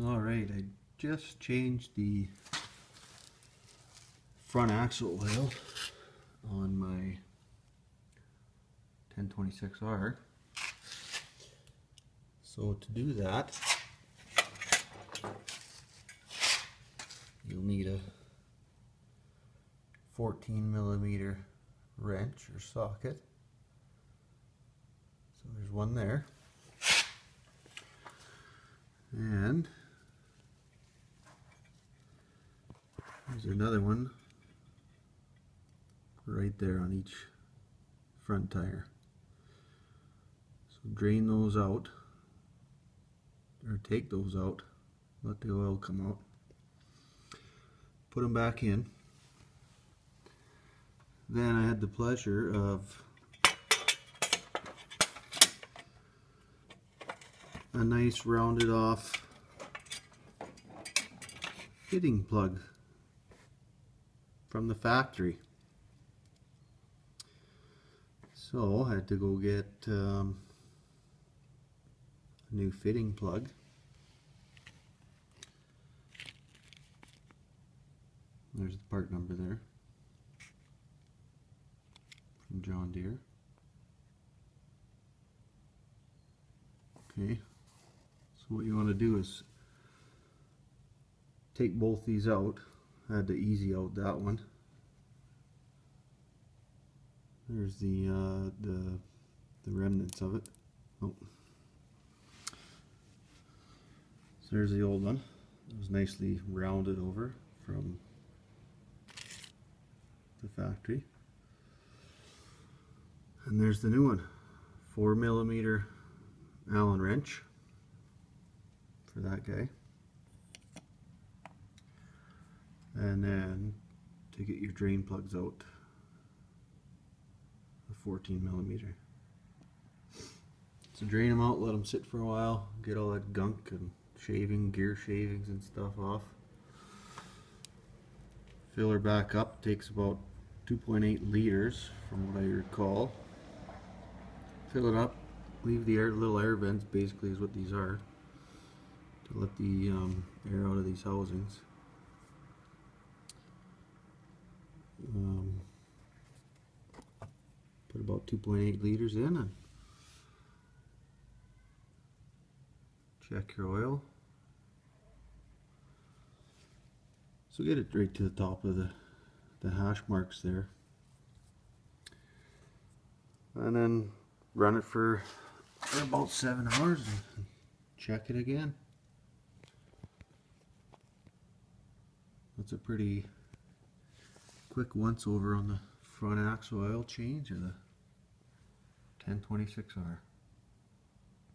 Alright, I just changed the front axle oil on my 1026R. So to do that, you'll need a 14mm wrench or socket. So there's one there. And there's another one right there on each front tire. So drain those out, or take those out, let the oil come out, put them back in. Then I had the pleasure of a nice rounded off fitting plug from the factory. So I had to go get a new fitting plug. There's the part number there from John Deere. Okay, so what you want to do is take both these out. I had to easy out that one. There's the remnants of it. Oh. So there's the old one. It was nicely rounded over from the factory. And there's the new one, 4mm Allen wrench for that guy. And then to get your drain plugs out, a 14mm. So drain them out, let them sit for a while, get all that gunk and gear shavings and stuff off. Fill her back up, takes about 2.8 liters from what I recall. Fill it up, leave the little air vents, basically is what these are, to let the air out of these housings. Put about 2.8 liters in and check your oil. So get it right to the top of the hash marks there. And then run it for about 7 hours and check it again. That's a pretty quick once over on the front axle oil change of the 1026R.